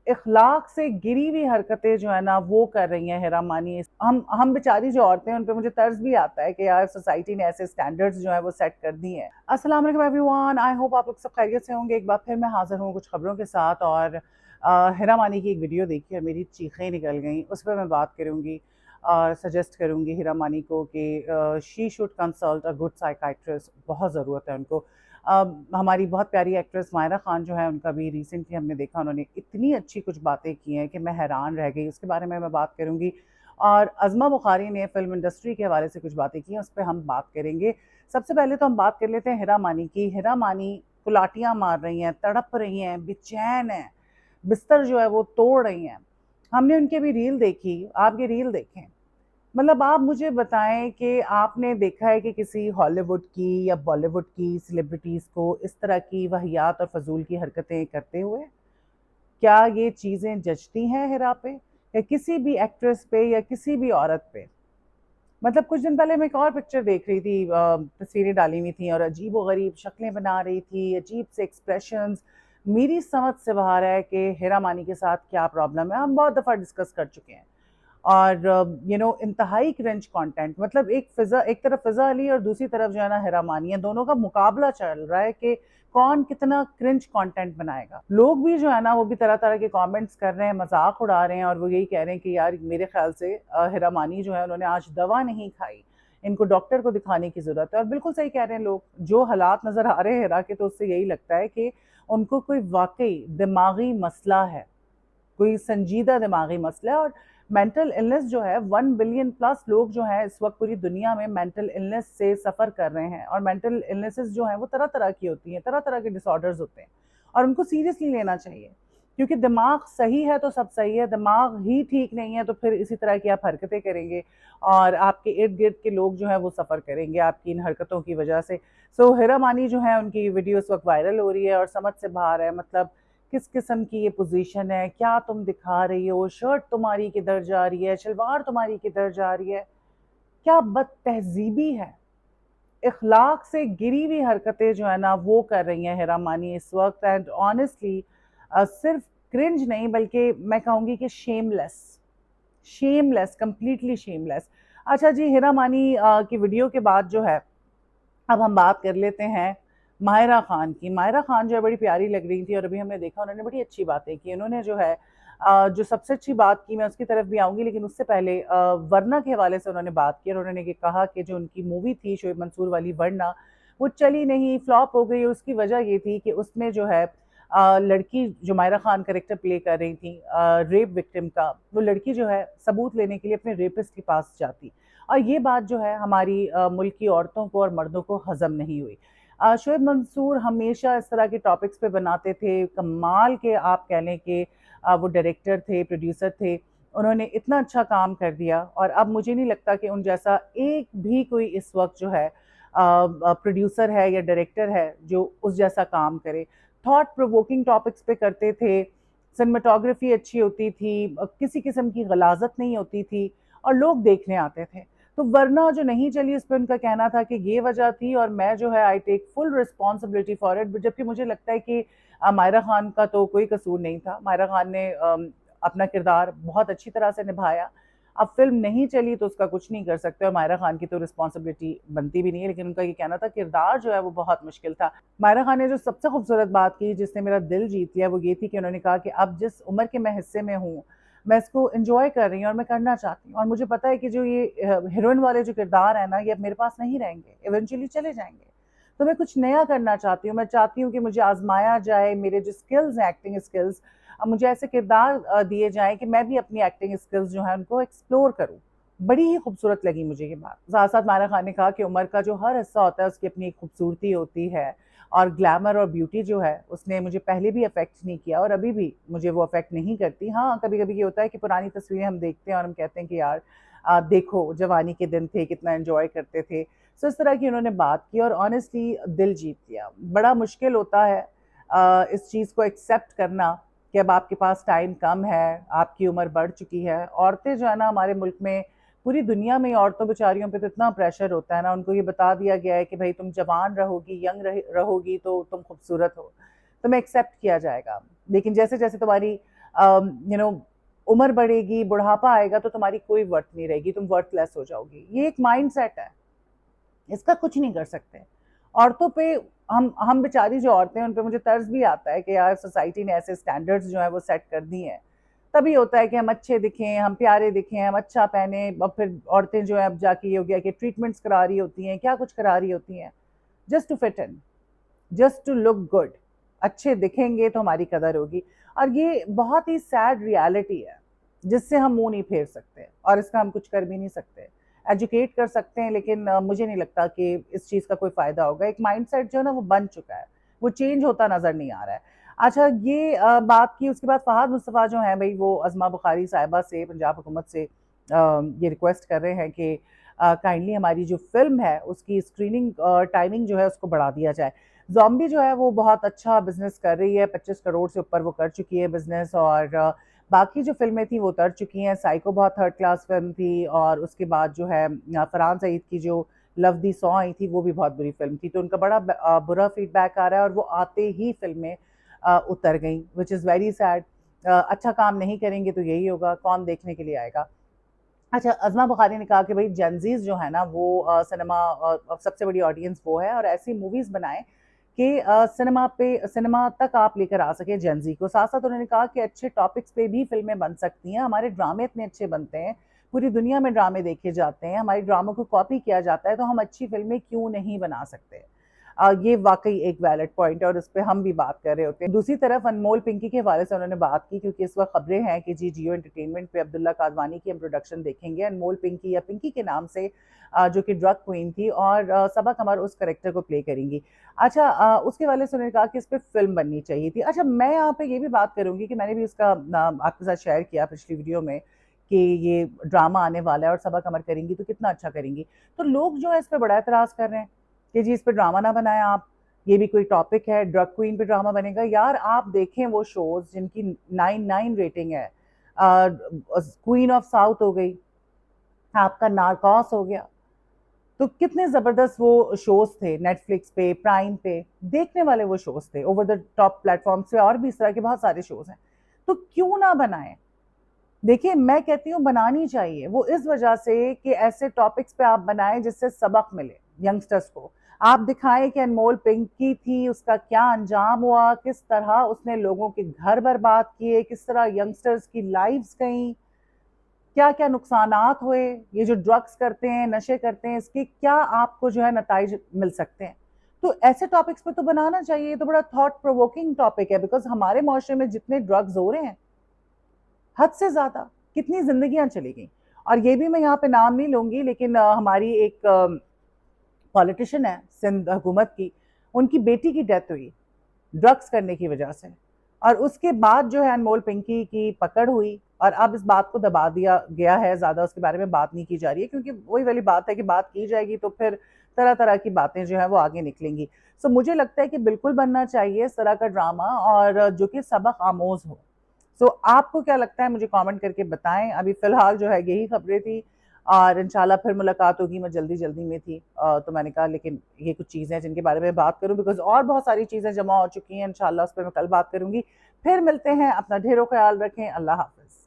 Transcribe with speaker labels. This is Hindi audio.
Speaker 1: इखलाक से गिरी हुई हरकतें जो है ना वो कर रही हैं हेरा मानी। हम बेचारी जो औरतें हैं उन पे मुझे तर्ज भी आता है कि यार सोसाइटी ने ऐसे स्टैंडर्ड्स जो है वो सेट कर दी हैं। अस्सलाम वालेकुम एवरीवन, आई होप आप लोग सब खैरियत से होंगे। एक बार फिर मैं हाजिर हूँ कुछ खबरों के साथ। और हेरा मानी की एक वीडियो देखी और मेरी चीखें निकल गई। उस पर मैं बात करूँगी और सजेस्ट करूँगी हेरा मानी को कि she should consult a good psychiatrist. बहुत ज़रूरत है उनको। हमारी बहुत प्यारी एक्ट्रेस मायरा खान जो है उनका भी रिसेंटली हमने देखा, उन्होंने इतनी अच्छी कुछ बातें की हैं कि मैं हैरान रह गई। उसके बारे में मैं बात करूँगी। और अज़मा बुखारी ने फिल्म इंडस्ट्री के हवाले से कुछ बातें की हैं, उस पर हम बात करेंगे। सबसे पहले तो हम बात कर लेते हैं हेरा मानी की। हेरा मानी कुलाटियाँ मार रही हैं, तड़प रही हैं, बेचैन हैं, बिस्तर जो है वो तोड़ रही हैं। हमने उनकी भी रील देखी, आप ये रील देखें। मतलब आप मुझे बताएं कि आपने देखा है कि किसी हॉलीवुड की या बॉलीवुड की सेलिब्रिटीज़ को इस तरह की वाहियात और फजूल की हरकतें करते हुए? क्या ये चीज़ें जचती हैं हेरा पे या किसी भी एक्ट्रेस पे या किसी भी औरत पे? मतलब कुछ दिन पहले मैं एक और पिक्चर देख रही थी, तस्वीरें डाली हुई थी और अजीब व गरीब शक्लें बना रही थी, अजीब से एक्सप्रेशंस। मेरी समझ से बाहर है कि हेरा मानी के साथ क्या प्रॉब्लम है, हम बहुत दफ़ा डिस्कस कर चुके हैं। और इंतहाई क्रिंज कंटेंट, मतलब एक तरफ फिजा अली और दूसरी तरफ जो है ना हेरा मानिया, दोनों का मुकाबला चल रहा है कि कौन कितना क्रिंज कंटेंट बनाएगा। लोग भी जो है ना वो भी तरह तरह के कमेंट्स कर रहे हैं, मजाक उड़ा रहे हैं और वो यही कह रहे हैं कि यार मेरे ख्याल से हेरा मानी जो है उन्होंने आज दवा नहीं खाई, इनको डॉक्टर को दिखाने की जरूरत है। और बिल्कुल सही कह रहे हैं लोग, जो हालात नजर आ रहे हैं हेरा के तो उससे यही लगता है कि उनको कोई वाकई दिमागी मसला है, कोई संजीदा दिमागी मसला है। और मेंटल इलनेस जो है, 1 बिलियन प्लस लोग जो हैं इस वक्त पूरी दुनिया में मेंटल इलनेस से सफ़र कर रहे हैं। और मेंटल इलनेसेस जो हैं वो तरह तरह की होती हैं, तरह तरह के डिसऑर्डर्स होते हैं और उनको सीरियसली लेना चाहिए। क्योंकि दिमाग सही है तो सब सही है, दिमाग ही ठीक नहीं है तो फिर इसी तरह की आप हरकतें करेंगे और आपके इर्द गिर्द के लोग जो हैं वो सफ़र करेंगे आपकी इन हरकतों की वजह से। सो हेरा मानी जो है उनकी वीडियो इस वक्त वायरल हो रही है और समझ से बाहर है। मतलब किस किस्म की ये पोजीशन है, क्या तुम दिखा रही हो, शर्ट तुम्हारी किधर जा रही है, शलवार तुम्हारी किधर जा रही है, क्या बद तहजीबी है। इखलाक से गिरी हुई हरकतें जो है ना वो कर रही हैं हेरा मानी इस वक्त। एंड ऑनेस्टली सिर्फ क्रिंज नहीं बल्कि मैं कहूँगी कि शेमलेस, शेमलेस, कंप्लीटली शेमलेस। अच्छा जी, हेरा मानी की वीडियो के बाद जो है अब हम बात कर लेते हैं माहिरा खान की। माहिरा खान जो है बड़ी प्यारी लग रही थी और अभी हमने देखा उन्होंने बड़ी अच्छी बातें की। उन्होंने जो है जो सबसे अच्छी बात की, मैं उसकी तरफ भी आऊँगी लेकिन उससे पहले वरना के हवाले से उन्होंने बात की और उन्होंने ये कहा कि जो उनकी मूवी थी शोएब मंसूर वाली वरना, वो चली नहीं, फ्लॉप हो गई। और उसकी वजह ये थी कि उसमें जो है लड़की जो माहिरा खान करेक्टर प्ले कर रही थी रेप विक्टिम का, वो लड़की जो है सबूत लेने के लिए अपने रेपिस्ट के पास जाती। और ये बात जो है हमारी मुल्क की औरतों को और मर्दों को हजम नहीं हुई। शोएब मंसूर हमेशा इस तरह के टॉपिक्स पे बनाते थे, कमाल के आप कह लें कि वो डायरेक्टर थे, प्रोड्यूसर थे। उन्होंने इतना अच्छा काम कर दिया और अब मुझे नहीं लगता कि उन जैसा एक भी कोई इस वक्त जो है प्रोड्यूसर है या डायरेक्टर है जो उस जैसा काम करे। थॉट प्रोवोकिंग टॉपिक्स पे करते थे, सिनेमाटोग्राफी अच्छी होती थी, किसी किस्म की गलाजत नहीं होती थी और लोग देखने आते थे। तो वरना जो नहीं चली उस पर उनका कहना था कि ये वजह थी और मैं जो है I take full responsibility for it. जबकि मुझे लगता है कि मायरा खान का तो कोई कसूर नहीं था। मायरा खान ने अपना किरदार बहुत अच्छी तरह से निभाया। अब फिल्म नहीं चली तो उसका कुछ नहीं कर सकते और मायरा खान की तो रिस्पॉन्सिबिलिटी बनती भी नहीं है, लेकिन उनका ये कहना था किरदार जो है वो बहुत मुश्किल था। मायरा खान ने जो सबसे खूबसूरत बात की जिसने मेरा दिल जीत लिया वो ये थी कि उन्होंने कहा कि अब जिस उम्र के मैं हिस्से में हूँ मैं इसको एंजॉय कर रही हूँ और मैं करना चाहती हूँ। और मुझे पता है कि जो ये हीरोइन वाले जो किरदार है ना ये अब मेरे पास नहीं रहेंगे, इवेंचुअली चले जाएंगे। तो मैं कुछ नया करना चाहती हूँ, मैं चाहती हूँ कि मुझे आजमाया जाए, मेरे जो स्किल्स हैं, एक्टिंग स्किल्स, अब मुझे ऐसे किरदार दिए जाएं कि मैं भी अपनी एक्टिंग स्किल्स जो है उनको एक्सप्लोर करूँ। बड़ी ही खूबसूरत लगी मुझे ये बात। साथ साथ मायरा खान ने कहा कि उम्र का जो हर हिस्सा होता है उसकी अपनी एक खूबसूरती होती है और ग्लैमर और ब्यूटी जो है उसने मुझे पहले भी अफेक्ट नहीं किया और अभी भी मुझे वो अफेक्ट नहीं करती। हाँ, कभी कभी ये होता है कि पुरानी तस्वीरें हम देखते हैं और हम कहते हैं कि यार देखो जवानी के दिन थे, कितना एंजॉय करते थे। सो इस तरह की उन्होंने बात की और ऑनेस्टली दिल जीत लिया। बड़ा मुश्किल होता है इस चीज़ को एक्सेप्ट करना कि अब आपके पास टाइम कम है, आपकी उम्र बढ़ चुकी है। औरतें जो है ना हमारे मुल्क में, पूरी दुनिया में औरतों बेचारियों पे तो इतना प्रेशर होता है ना, उनको ये बता दिया गया है कि भाई तुम जवान रहोगी, रहोगी तो तुम खूबसूरत हो, तुम्हें एक्सेप्ट किया जाएगा। लेकिन जैसे जैसे तुम्हारी यू नो उम्र बढ़ेगी, बुढ़ापा आएगा तो तुम्हारी कोई वर्थ नहीं रहेगी, तुम वर्थलेस हो जाओगी। ये एक माइंडसेट है, इसका कुछ नहीं कर सकते। औरतों पे हम बेचारी जो औरतें हैं उन पे मुझे तर्ज भी आता है कि यार सोसाइटी ने ऐसे स्टैंडर्ड्स जो है वो सेट कर दिए हैं। तभी होता है कि हम अच्छे दिखें, हम प्यारे दिखें, हम अच्छा पहने, और फिर औरतें जो है अब जाके ये हो गया कि ट्रीटमेंट्स करा रही होती हैं, क्या कुछ करा रही होती हैं, just to fit in, just to look good. अच्छे दिखेंगे तो हमारी कदर होगी। और ये बहुत ही सैड रियलिटी है जिससे हम मुंह नहीं फेर सकते, और इसका हम कुछ कर भी नहीं सकते। एजुकेट कर सकते हैं लेकिन मुझे नहीं लगता कि इस चीज़ का कोई फ़ायदा होगा। एक माइंडसेट जो है ना वो बन चुका है, वो चेंज होता नज़र नहीं आ रहा है। अच्छा, ये बात की। उसके बाद फ़हाद मुस्तफ़ा जो हैं भाई, वो अज़मा बुखारी साहिबा से, पंजाब हुकूमत से ये रिक्वेस्ट कर रहे हैं कि काइंडली हमारी जो फ़िल्म है उसकी स्क्रीनिंग टाइमिंग जो है उसको बढ़ा दिया जाए। ज़ॉम्बी जो है वो बहुत अच्छा बिज़नेस कर रही है, 25 करोड़ से ऊपर वो कर चुकी है बिज़नेस, और बाकी जो फ़िल्में थी वो उतर चुकी हैं। साइको बहुत थर्ड क्लास फ़िल्म थी, और उसके बाद जो है फरहान सईद की जो लव दी सॉ आई थी वो भी बहुत बुरी फ़िल्म थी। तो उनका बड़ा बुरा फ़ीडबैक आ रहा है, और वो आते ही फ़िल्में उतर गईं, व्हिच इज़ वेरी सैड। अच्छा काम नहीं करेंगे तो यही होगा, कौन देखने के लिए आएगा। अच्छा, अज़मा बुखारी ने कहा कि भई जेनज़ीज़ जो है ना वो सिनेमा सबसे बड़ी ऑडियंस वो है, और ऐसी मूवीज़ बनाएँ कि सिनेमा तक आप लेकर आ सकें जेनज़ी को। साथ-साथ उन्होंने कहा कि अच्छे टॉपिक्स पे भी फ़िल्में बन सकती हैं, हमारे ड्रामे इतने अच्छे बनते हैं, पूरी दुनिया में ड्रामे देखे जाते हैं, हमारे ड्रामों को कॉपी किया जाता है, तो हम अच्छी फ़िल्में क्यों नहीं बना सकते? ये वाक़ई एक वैलिड पॉइंट है, और इस पे हम भी बात कर रहे होते हैं। दूसरी तरफ अनमोल पिंकी के हवाले से उन्होंने बात की, क्योंकि इस वक़्त खबरें हैं कि जी जियो एंटरटेनमेंट पे अब्दुल्ला कादवानी की हम प्रोडक्शन देखेंगे, अनमोल पिंकी या पिंकी के नाम से, जो कि ड्रग क्वीन थी, और सबा कमर उस कैरेक्टर को प्ले करेंगी। अच्छा, उसके हवाले से उन्होंने कहा कि इस पे फ़िल्म बननी चाहिए थी। अच्छा, मैं यहाँ पे ये भी बात करूँगी कि मैंने भी उसका आपके साथ शेयर किया पिछली वीडियो में कि ये ड्रामा आने वाला है और सबा कमर करेंगी तो कितना अच्छा करेंगी। तो लोग जो है इस पे बड़ा एतराज़ कर रहे हैं कि जी इस पे ड्रामा ना बनाएं आप, ये भी कोई टॉपिक है, ड्रग क्वीन पे ड्रामा बनेगा। यार आप देखें वो शोज जिनकी 9 रेटिंग है, क्वीन ऑफ साउथ हो गई, आपका नार्कोस हो गया, तो कितने जबरदस्त वो शोज थे नेटफ्लिक्स पे, प्राइम पे, देखने वाले वो शोज थे, ओवर द टॉप प्लेटफॉर्म्स पे और भी इस तरह के बहुत सारे शोज हैं। तो क्यों ना बनाएं? देखिए, मैं कहती हूँ बनानी चाहिए, वो इस वजह से कि ऐसे टॉपिक्स पे आप बनाएं जिससे सबक मिले यंगस्टर्स को। आप दिखाएं कि अनमोल पिंकी थी, उसका क्या अंजाम हुआ, किस तरह उसने लोगों के घर बर्बाद किए, किस तरह यंगस्टर्स की लाइफ्स गई, क्या क्या नुकसानात हुए, ये जो ड्रग्स करते हैं, नशे करते हैं, इसके क्या आपको जो है नताइज मिल सकते हैं। तो ऐसे टॉपिक्स पे तो बनाना चाहिए। ये तो बड़ा थॉट प्रोवोकिंग टॉपिक है, बिकॉज हमारे माशरे में जितने ड्रग्स हो रहे हैं, हद से ज़्यादा, कितनी ज़िंदगियां चली गई। और ये भी मैं यहाँ पे नाम नहीं लूँगी, लेकिन हमारी एक पॉलिटिशियन है सिंध हुकूमत की, उनकी बेटी की डेथ हुई ड्रग्स करने की वजह से, और उसके बाद जो है अनमोल पिंकी की पकड़ हुई, और अब इस बात को दबा दिया गया है, ज़्यादा उसके बारे में बात नहीं की जा रही है, क्योंकि वही वाली बात है कि बात की जाएगी तो फिर तरह तरह की बातें जो है वो आगे निकलेंगी। सो मुझे लगता है कि बिल्कुल बनना चाहिए इस तरह का ड्रामा, और जो कि सबक आमोज हो। सो आपको क्या लगता है, मुझे कमेंट करके बताएं। अभी फिलहाल जो है यही खबरें थी, और इंशाल्लाह फिर मुलाकात होगी। मैं जल्दी जल्दी में थी, तो मैंने कहा लेकिन ये कुछ चीज़ें हैं जिनके बारे में बात करूं, बिकॉज और बहुत सारी चीज़ें जमा हो चुकी हैं। इंशाल्लाह उस पर मैं कल बात करूंगी। फिर मिलते हैं, अपना ढेरों ख्याल रखें, अल्लाह हाफिज़।